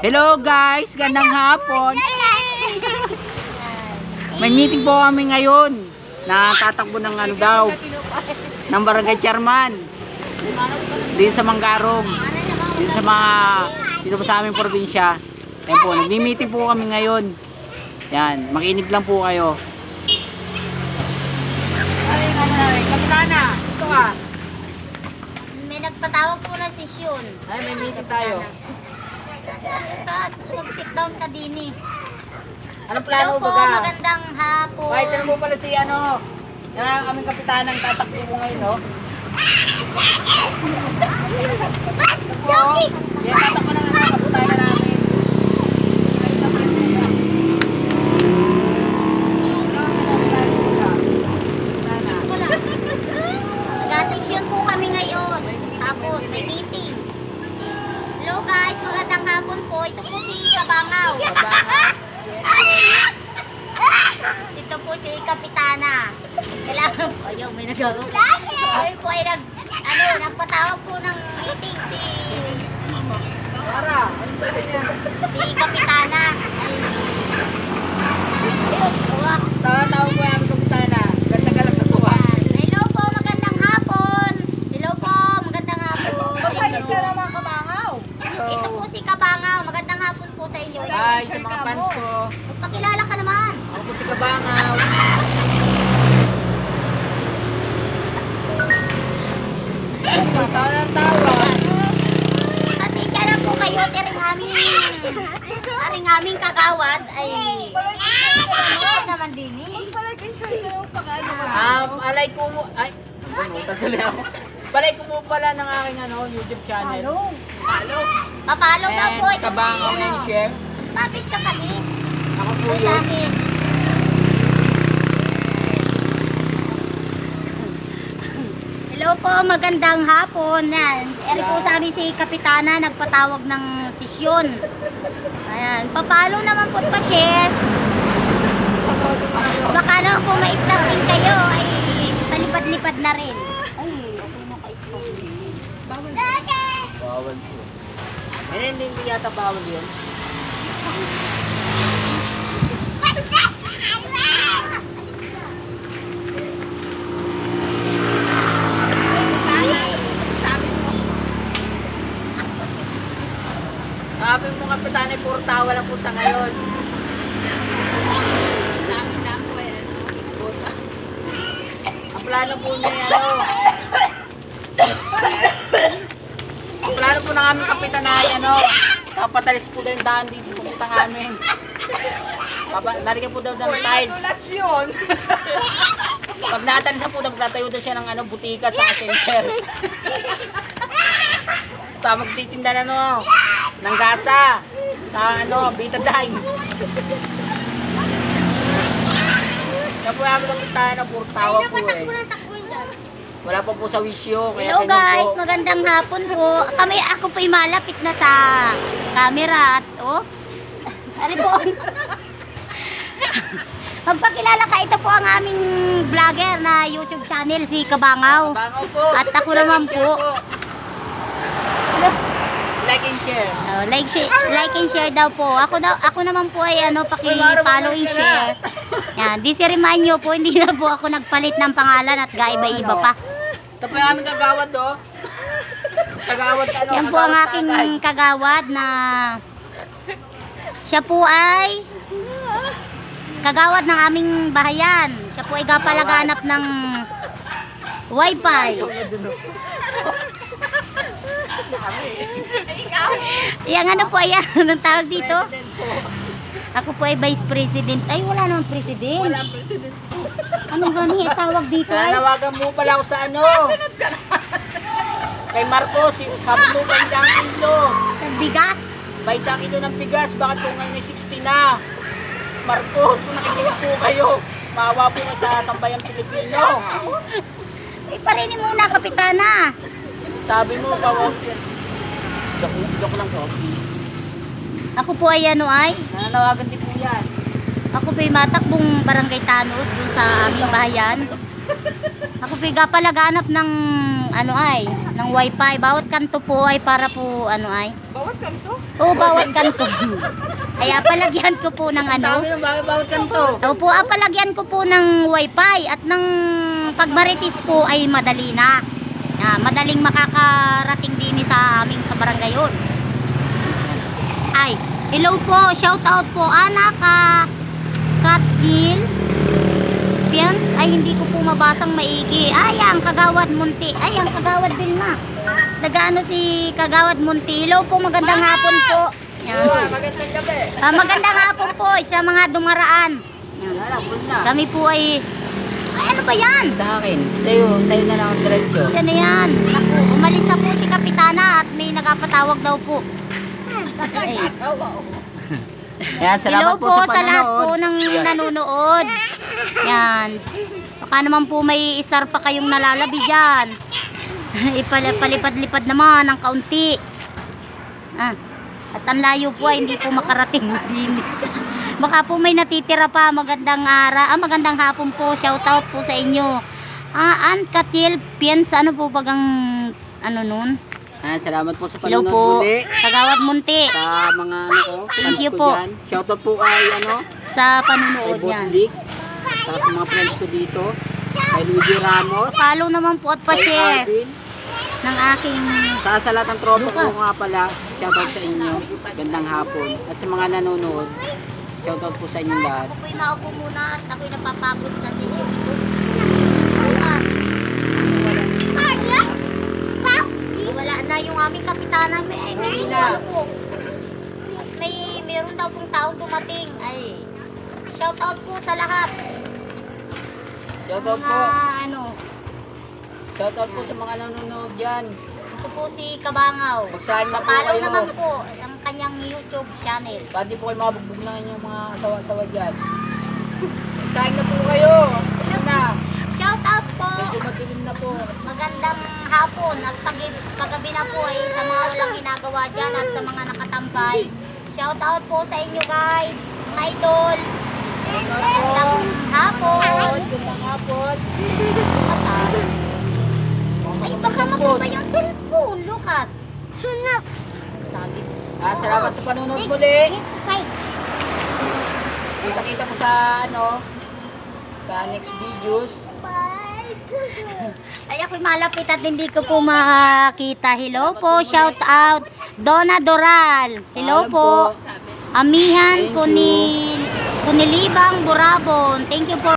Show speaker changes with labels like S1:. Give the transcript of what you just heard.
S1: Hello guys, gandang hapon. May meeting po kami ngayon. Natatakbo ng ano daw, ng barangay chairman. Din sa Manggarong. Dito po sa aming probinsya. Ayan po, nagmi-meeting po kami ngayon. Yan, makinig lang po kayo. Kapitana, ito ka.
S2: May nagpatawag po ng sesyon.
S1: Ay, may meeting tayo.
S2: Mag-sit down ka din eh.
S1: Anong plano
S2: Hello po,
S1: ba?
S2: magandang hapon.
S1: Kahit ano po pala si ano, yung kaming kapitanang tatakbo po ngayon, no?
S2: Joking!
S1: Yan, tatakbo na nga kapitana namin.
S2: Nag-session po kami ngayon. Hapon, may meeting. Hello guys, magandang hapon po. Ito po si Kabangaw. Ito po si Kapitana. Kailangan po, ayaw, may nagaro. Ay po ay nagpatawag po ng meeting si Kapitana.
S1: Tawag po yung kapitana. Ganda-galas sa buha.
S2: Hello po, magandang hapon. Hello po, magandang hapon.
S3: Bakit ka naman Kabangaw?
S2: Ito po si Kabangaw. Magandang hapon po sa inyo.
S1: Hi sa mga fans ko.
S2: Magpakilala ka naman.
S1: Ako po si Kabangaw. Tawa ng tawa.
S2: Kasi siya na po kayo, aring aming kagawad ay ano naman din eh.
S3: Palag-insure ka yung pag-ano.
S1: Alay ko mo. Ay, tagal ako. Balay ko po pala ng aking YouTube channel. Follow.
S2: Papalo daw po ito.
S1: Kabangaw and share.
S2: Bakit ka kasi?
S1: Ako po
S2: Sa
S1: yun.
S2: akin. Hello po, magandang hapon. Yan. Eri po sa amin si Kapitana, nagpatawag ng sesyon. Ayan, papalo naman po pa-share. Baka naman po ma-stop din kayo, ay palipad-lipad na rin. Ay, okay na ka-stop.
S1: Bawal po. Hindi yata bawal yun. Sabi mo kapitana, puro tawa lang po sa ngayon. Ang plano po niya ang plano po ng aming kapitana ay papatalis po daw yung daan dito pupunta namin. Lalagyan po daw ng tiles.
S3: Relasyon.
S1: Pag natalis na po daw, magtatayo daw siya ng butika sa center. Sa magtitinda na ng gasa sa betadine. Kaya po namin kapitana, puro tawa po eh. Wala pa po sa wisyo, kaya
S2: Hello
S1: ganyan
S2: guys,
S1: po.
S2: magandang hapon po. Ako po'y malapit na sa camera at ano po? Magpakilala ka, ito po ang aming vlogger na YouTube channel, si Kabangaw.
S1: Bangaw po.
S2: At ako naman po.
S1: Like and share.
S2: Like and share daw po. Ako naman po ay paki-follow and share. Yan, di si remind nyo po, hindi na po ako nagpalit ng pangalan at gaiba-iba pa.
S1: Ito po yung aming kagawad Kagawad
S2: Yan po ang aking kagawad na siya po ay kagawad ng aming bahayan. Siya po ay kapalaganap ng wifi. Yan po ayan. Anong tawag dito? Ako po ay vice president. Ay wala namang president.
S1: Wala president po.
S2: Anong gani tawag dito ay?
S1: Nanawagan mo pala ako sa kay Marcos, sabi mo baitang kilo.
S2: Bigas.
S1: Baitang kilo ng bigas, bakit po ngayon ay 60 na? Marcos, kung nakikinig po kayo, maawa po na sa sambayang Pilipino.
S2: Iparinin muna kapitana.
S1: Sabi mo, pawag. Joke lang po.
S2: Ako po ay
S1: Nananawagan din po yan.
S2: ako po ay matakbong barangay Tanod dun sa aming bahayan. Ako po palaganap ng ano ay, ng wifi. Bawat kanto po ay para po ano ay.
S3: Bawat kanto?
S2: Oo, bawat kanto. Kaya palagyan ko po ng ano.
S1: Dami ng bawat kanto.
S2: Opo, palagyan ko po ng wifi at ng pagmaritis po ay madali na. Madaling makakarating din sa aming sa barangay yun. Ay, hello po, shout out po anak Katil Pians, ay hindi ko po mabasang maigi. Ay, ang Kagawad Munti. Ay, ang Kagawad Vilma. Nagaano si Kagawad Munti. Hello po, magandang hapon po. Yan.
S1: Magandang gabi.
S2: Magandang hapon po sa mga dumaraan. Yan.
S1: Na.
S2: Kami po ay ano ba yan?
S1: Sa akin. Sa'yo na lang ang diretso.
S2: Yan na yan. Naku, umalis na po si Kapitana at may nagapatawag daw po. Ay.
S1: Yan, salamat
S2: Hello
S1: po sa
S2: sa lahat
S1: panonood.
S2: po ng nanonood. Yan. Baka naman po may isar pa kayong nalalabi dyan. Ipalipad-lipad naman ng kaunti. At ang layo po ay hindi po makarating. Baka po may natitira pa. Magandang hapon po. Shout out po sa inyo. Aunt Katil Piens, ano po bagang ano nun?
S1: Salamat po sa
S2: Hello
S1: panonood
S2: po.
S1: muli.
S2: Kagawad Munti.
S1: Sa mga ano ko,
S2: Thank
S1: fans
S2: you
S1: ko
S2: po.
S1: dyan. Shoutout po ay
S2: Sa
S1: kay
S2: panunood
S1: Boss
S2: yan.
S1: Dick. Sa mga friends ko dito. Kay Luigi Ramos.
S2: Follow naman po at
S1: Kay
S2: pa-share
S1: Alvin.
S2: ng aking
S1: Sa lahat ng tropa ko
S2: Lucas.
S1: nga pala, shoutout sa inyo. Gandang hapon. At sa mga nanonood, shoutout po sa inyong lahat.
S2: Ako po'y maupo muna at ako'y napapagod sa session ito. Bukas. Wala na yung aming kapitana.
S1: Hindi na.
S2: Meron daw pong taong dumating. Ay, shout out po sa lahat.
S1: Shoutout
S2: Mga
S1: po.
S2: ano,
S1: Shoutout po sa mga nanonood dyan.
S2: ito po si Kabangaw.
S1: Magsahin na po
S2: Papalaw
S1: kayo.
S2: naman po ang kanyang YouTube channel.
S1: Pati po kayo mabugbog na yung mga asawa-asawa dyan. Magsahin na po kayo. Ano na?
S2: Shout out po.
S1: Medyo matilim na po.
S2: Magandang hapon at paggabi na po ay sa mga walang ginagawa dyan at sa mga nakatambay. Shout out po sa inyo guys, mga idol. Magandang hapon.
S1: Gandang hapon.
S2: Kasal. Ay, baka mababa yung cellphone, Lucas. Sabi ko.
S1: Salamat sa panonood muli. Kita-kita po sa sa next videos.
S2: Ay, ako'y malapit at hindi ko po makita. Hello po, shout out. Donna Doral. Hello
S1: Alam
S2: po. Amihan
S1: Thank you.
S2: Kunilibang Burabon. Thank you po.